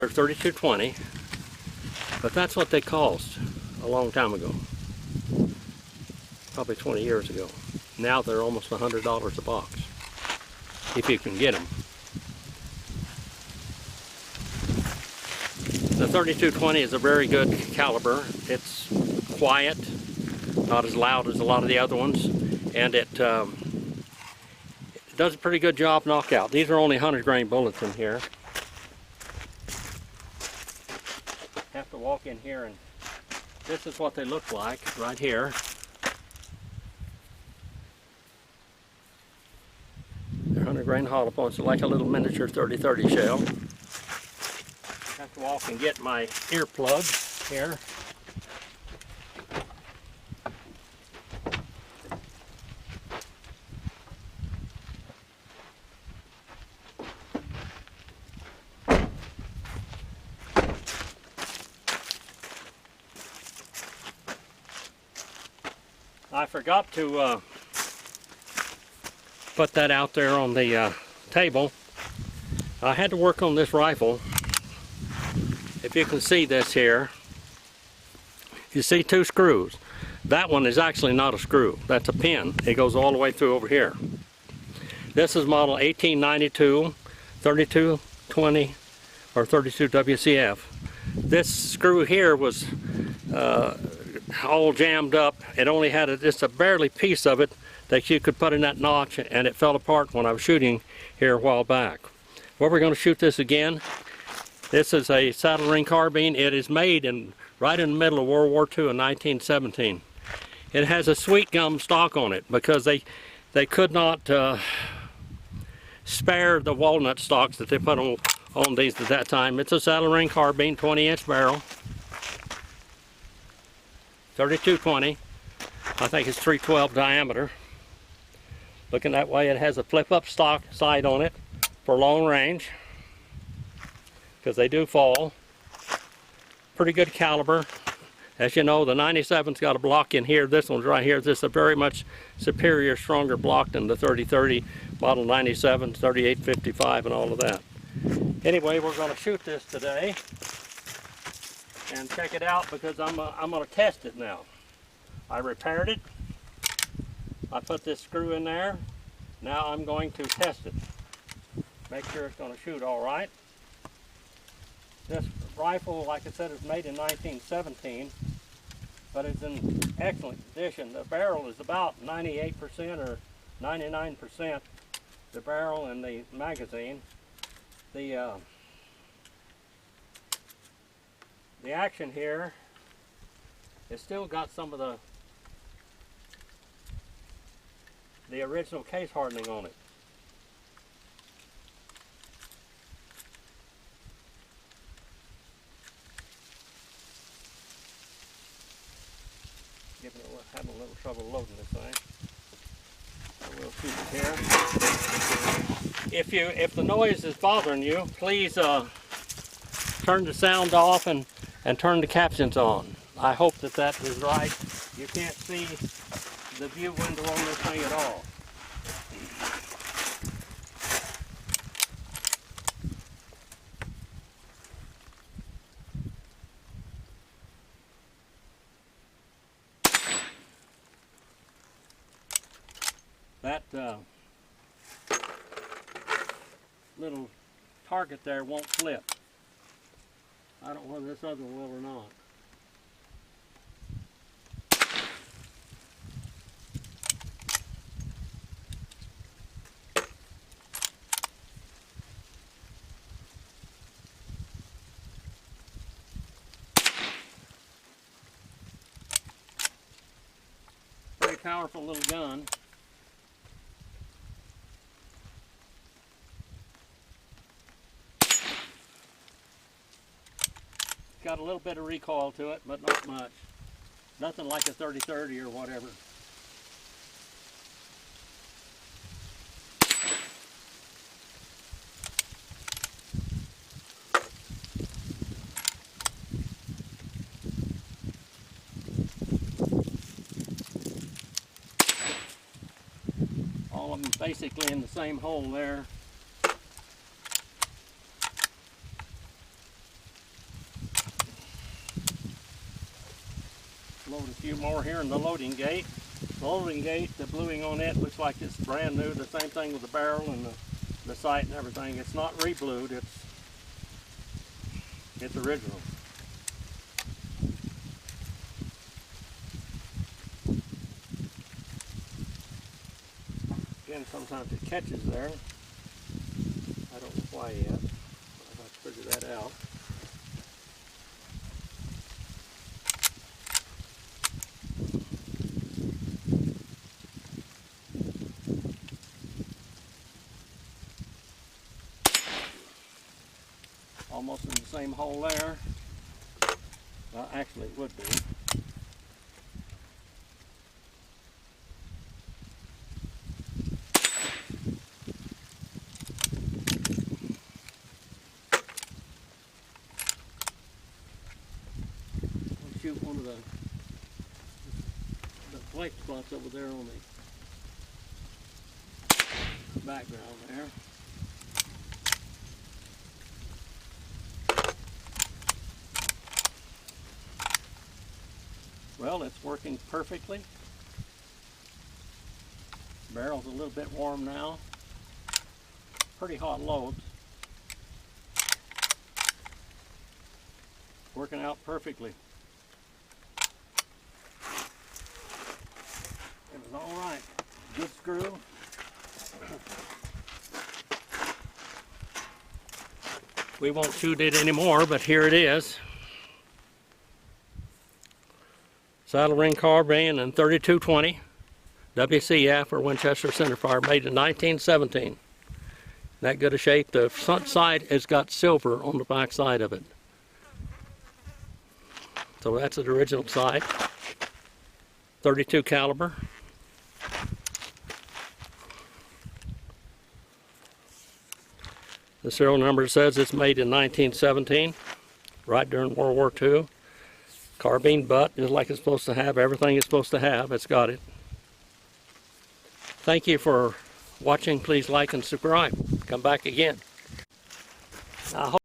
They're 3220, but that's what they cost a long time ago, probably 20 years ago. Now they're almost $100 a box, if you can get them. The 3220 is a very good caliber. It's quiet, not as loud as a lot of the other ones, and it does a pretty good job knockout. These are only 100 grain bullets in here. Have to walk in here, and this is what they look like right here. They're 100 grain hollow points, like a little miniature 30-30 shell. Have to walk and get my earplugs here. I forgot to put that out there on the table. I had to work on this rifle. If you can see this here, you see two screws. That one is actually not a screw. That's a pin. It goes all the way through over here. This is model 1892, 3220, or 32 WCF. This screw here was all jammed up. It only had just a barely piece of it that you could put in that notch, and it fell apart when I was shooting here a while back. Well, we're going to shoot this again. This is a saddle ring carbine. It is made right in the middle of World War II in 1917. It has a sweet gum stock on it because they could not spare the walnut stocks that they put on these at that time. It's a saddle ring carbine, 20-inch barrel, 3220. I think it's 312 diameter. Looking that way, it has a flip-up stock sight on it for long range, because they do fall. Pretty good caliber. As you know, the 97's got a block in here. This one's right here. This is a very much superior, stronger block than the 30-30, model 97, 3855, and all of that. Anyway, we're going to shoot this today and check it out, because I'm going to test it now. I repaired it. I put this screw in there. Now I'm going to test it. Make sure it's going to shoot all right. This rifle, like I said, is made in 1917, but it's in excellent condition. The barrel is about 98% or 99%, the barrel and the magazine. The action here, it's still got some of the original case hardening on it. Having a little trouble loading this thing. So we'll shoot it here. If the noise is bothering you, please turn the sound off and turn the captions on. I hope that is right. You can't see the view window on this thing at all. That little target there won't flip. I don't know whether this other one will or not. Very powerful little gun. Got a little bit of recoil to it, but not much. Nothing like a 30-30 or whatever. All of them basically in the same hole there. Load a few more here in the loading gate. The loading gate, the bluing on it looks like it's brand new. The same thing with the barrel and the sight and everything. It's not re-blued, it's original. Again, sometimes it catches there. I don't know why yet. I'll have to figure that out. Almost in the same hole there. Well, actually it would be. I'll shoot one of the white spots over there on the background there. Well, it's working perfectly. Barrel's a little bit warm now. Pretty hot loads. Working out perfectly. It was all right. Good screw. We won't shoot it anymore, but here it is. Saddle ring carbine and 3220 WCF or Winchester centerfire, made in 1917. That good a shape. The front side has got silver on the back side of it. So that's the original sight. 32 caliber. The serial number says it's made in 1917, right during World War II. Carbine butt, just like it's supposed to have. Everything it's supposed to have, it's got it. Thank you for watching. Please like and subscribe. Come back again. I hope